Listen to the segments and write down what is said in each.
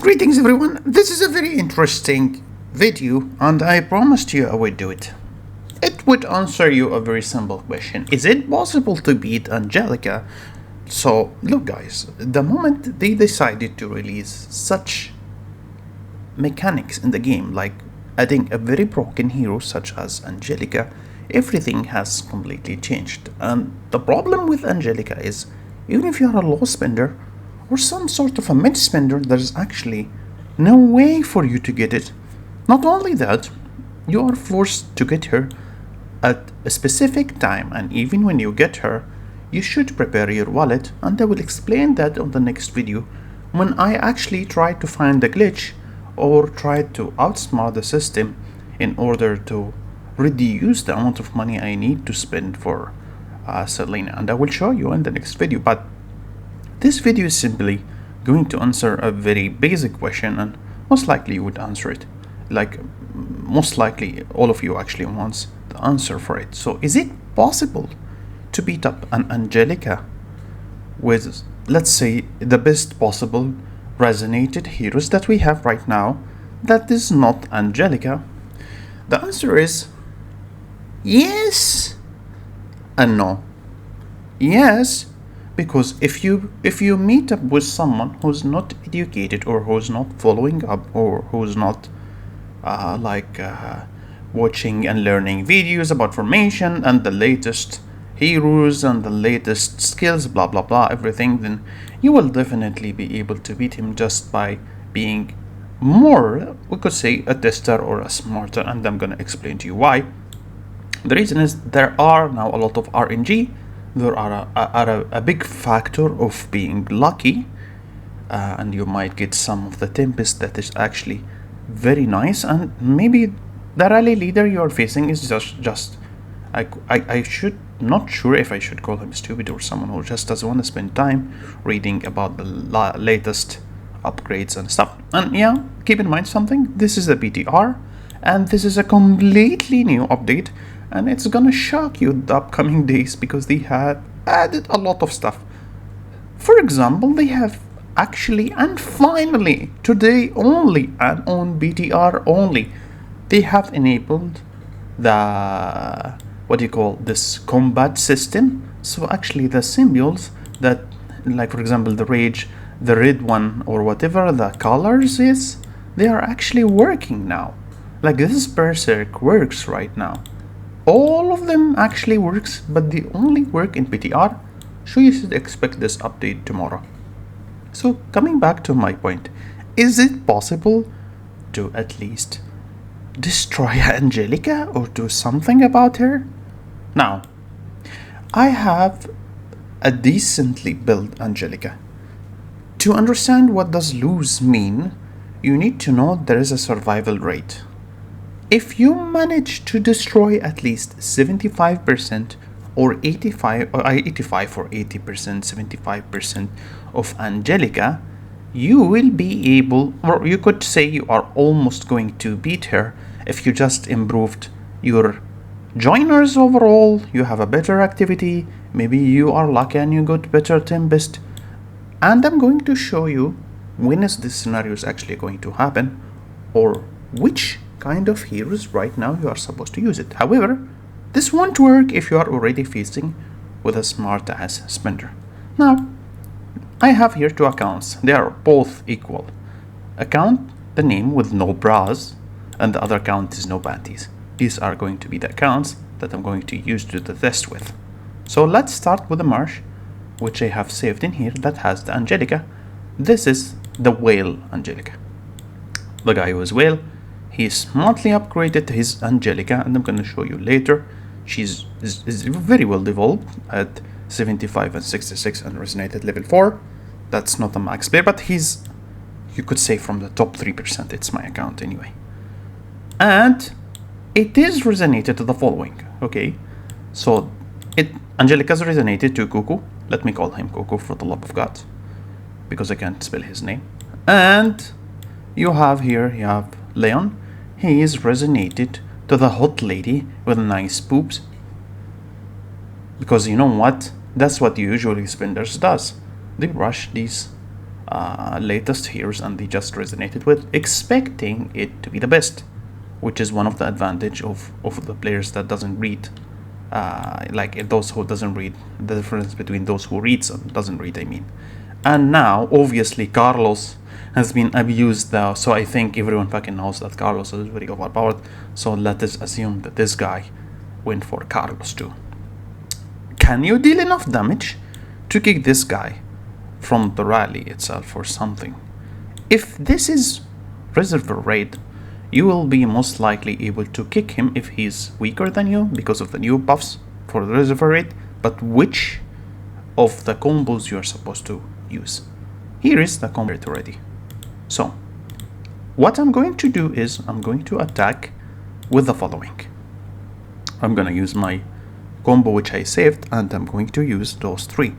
Greetings everyone, this is a very interesting video and I promised you I would do it. It would answer you a very simple question. Is it possible to beat Anglica? So look guys, the moment they decided to release such mechanics in the game, like adding a very broken hero such as Anglica, everything has completely changed. And the problem with Anglica is, even if you are a low spender or some sort of a mid spender, there's actually no way for you to get it. Not only that, you are forced to get her at a specific time, and even when you get her, you should prepare your wallet, and I will explain that on the next video when I actually try to find the glitch or try to outsmart the system in order to reduce the amount of money I need to spend for Selena, and I will show you in the next video. But this video is simply going to answer a very basic question, and most likely you would answer it. Like, most likely all of you actually wants the answer for it. So is it possible to beat up an Anglica with, let's say, the best possible resonated heroes that we have right now that is not Anglica? The answer is yes and no. Yes, because if you meet up with someone who's not educated, or who's not following up, or who's not watching and learning videos about formation and the latest heroes and the latest skills, blah blah blah, everything, then you will definitely be able to beat him just by being more, we could say, a tester or a smarter, and I'm gonna explain to you why. The reason is there are now a lot of RNG. There are a big factor of being lucky, and you might get some of the Tempest that is actually very nice, and maybe the rally leader you're facing is just I should not sure if I should call him stupid or someone who just doesn't want to spend time reading about the latest upgrades and stuff. And yeah, keep in mind something, this is a BTR and this is a completely new update, and it's gonna shock you the upcoming days because they have added a lot of stuff. For example, they have actually, and finally, today only, and on BTR only, they have enabled the, what do you call this, combat system. So actually the symbols that, like for example the rage, the red one, or whatever the colors is, they are actually working now. Like this berserk works right now. All of them actually works, but they only work in BTR, so you should expect this update tomorrow. So coming back to my point, is it possible to at least destroy Anglica or do something about her? Now, I have a decently built Anglica. To understand what does lose mean, you need to know there is a survival rate. If you manage to destroy at least 75% or 85 or 85 or 80%, 75% of Anglica, you will be able, or you could say you are almost going to beat her if you just improved your joiners overall, you have a better activity, maybe you are lucky and you got better Tempest. And I'm going to show you when is this scenario is actually going to happen, or which kind of heroes right now you are supposed to use it. However, this won't work if you are already facing with a smart ass spender. Now, I have here two accounts. They are both equal. Account the name with no bras, and the other account is no panties. These are going to be the accounts that I'm going to use to the test with. So let's start with the Marsh, which I have saved in here, that has the Anglica. This is the whale Anglica. The guy who is whale, he smartly upgraded his Anglica, and I'm going to show you later. She's is very well developed at 75 and 66 and resonated level 4. That's not a max player, but he's, you could say, from the top 3%. It's my account anyway. And it is resonated to the following. Okay, so Anglica's resonated to Cuckoo. Let me call him Cuckoo for the love of God, because I can't spell his name. And you have Leon. He is resonated to the hot lady with nice boobs, because you know what, that's what usually spenders does. They rush these latest heroes and they just resonated with, expecting it to be the best, which is one of the advantage of the players that doesn't read, like those who doesn't read, the difference between those who reads and doesn't read, I mean. And now obviously Carlos has been abused though, so I think everyone fucking knows that Carlos is very overpowered, so let us assume that this guy went for Carlos too. Can you deal enough damage to kick this guy from the rally itself or something? If this is Reservoir Raid, you will be most likely able to kick him if he's weaker than you because of the new buffs for the Reservoir Raid, but which of the combos you are supposed to use? Here is the combo already. So what I'm going to do is I'm going to attack with the following. I'm going to use my combo which I saved, and I'm going to use those three.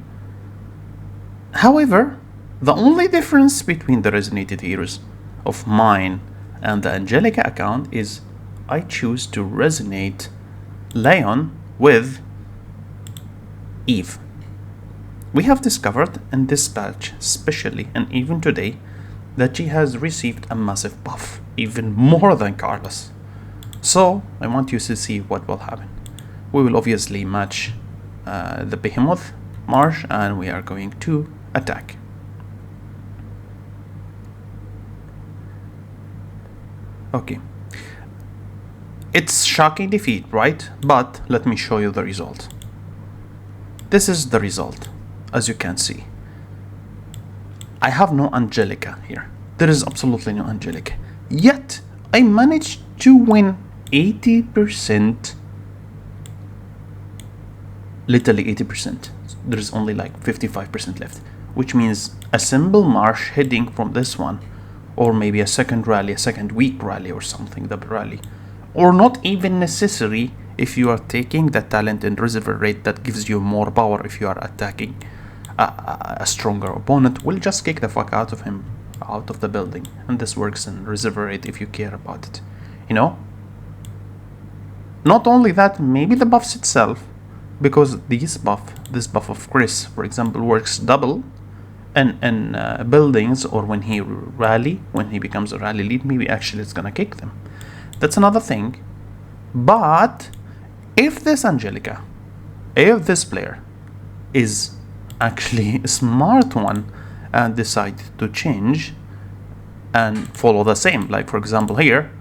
However, the only difference between the resonated heroes of mine and the Anglica account is I choose to resonate Leon with Eve. We have discovered in this patch especially, and even today, that she has received a massive buff, even more than Carlos. So I want you to see what will happen. We will obviously match the Behemoth Marsh, and we are going to attack. Okay. It's shocking defeat, right? But let me show you the result. This is the result, as you can see. I have no Anglica here. There is absolutely no Anglica. Yet, I managed to win 80%. Literally 80%. There is only like 55% left. Which means a simple marsh heading from this one, or maybe a second rally, a second weak rally or something, double rally. Or not even necessary if you are taking the talent in Reservoir Raid that gives you more power if you are attacking a stronger opponent. Will just kick the fuck out of him, out of the building. And this works in Reservoir Raid if you care about it. You know? Not only that, maybe the buffs itself, because this buff of Chris, for example, works double in buildings, or when he becomes a rally lead, maybe actually it's gonna kick them. That's another thing. But if this Anglica, if this player is actually a smart one and decide to change and follow the same, like for example here,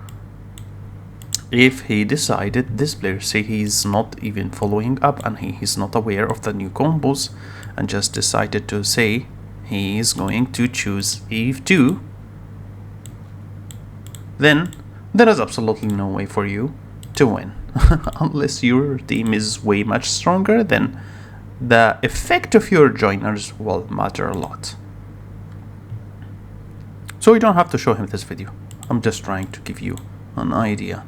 if he decided, this player, say he's not even following up and he's not aware of the new combos and just decided to say he is going to choose Eve 2, then there is absolutely no way for you to win. Unless your team is way much stronger, then the effect of your joiners will matter a lot. So you don't have to show him this video. I'm just trying to give you an idea.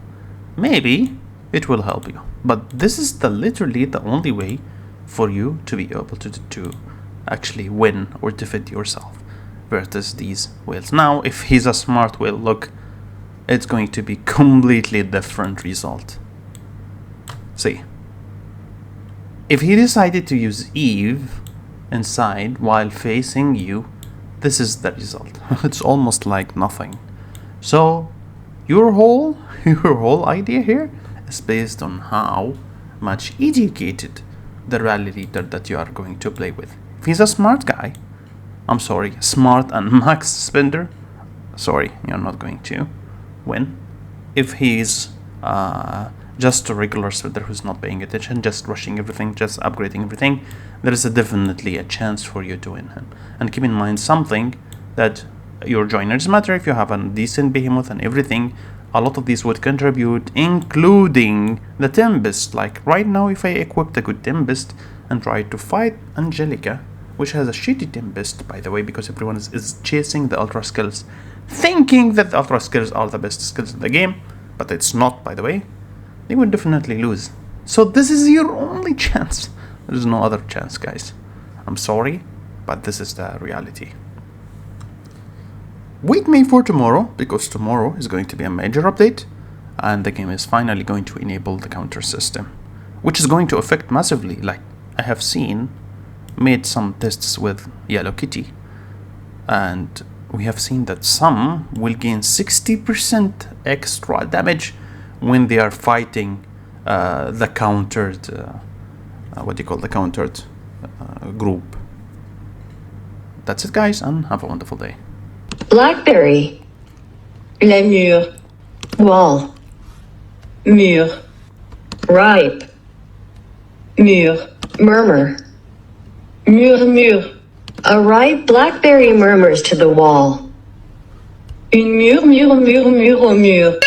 Maybe it will help you. But this is literally the only way for you to be able to actually win or defend yourself versus these whales. Now, if he's a smart whale, look, it's going to be completely different result. See, if he decided to use Eve inside while facing you, this is the result. It's almost like nothing. So your whole idea here is based on how much educated the rally leader that you are going to play with. If he's a smart guy, I'm sorry, smart and max spender, sorry, you're not going to win. If he's just a regular spender who's not paying attention, just rushing everything, just upgrading everything, there is definitely a chance for you to win him. And keep in mind something, that your joiners matter. If you have a decent behemoth and everything, a lot of these would contribute, including the Tempest. Like right now, if I equipped a good Tempest and try to fight Anglica, which has a shitty Tempest, by the way, because everyone is chasing the ultra skills, thinking that the ultra skills are the best skills in the game, but it's not, by the way, they would definitely lose. So this is your only chance. There is no other chance, guys. I'm sorry, but this is the reality. Wait me for tomorrow, because tomorrow is going to be a major update, and the game is finally going to enable the counter system, which is going to affect massively. Like I have seen, made some tests with Yellow Kitty, And we have seen that some will gain 60% extra damage when they are fighting the countered, what do you call the countered group. That's it, guys, and have a wonderful day. Blackberry. Les murs. Wall. Mur. Ripe. Mur. Murmur. Murmure. A ripe blackberry murmurs to the wall. Une murmure murmure au mur.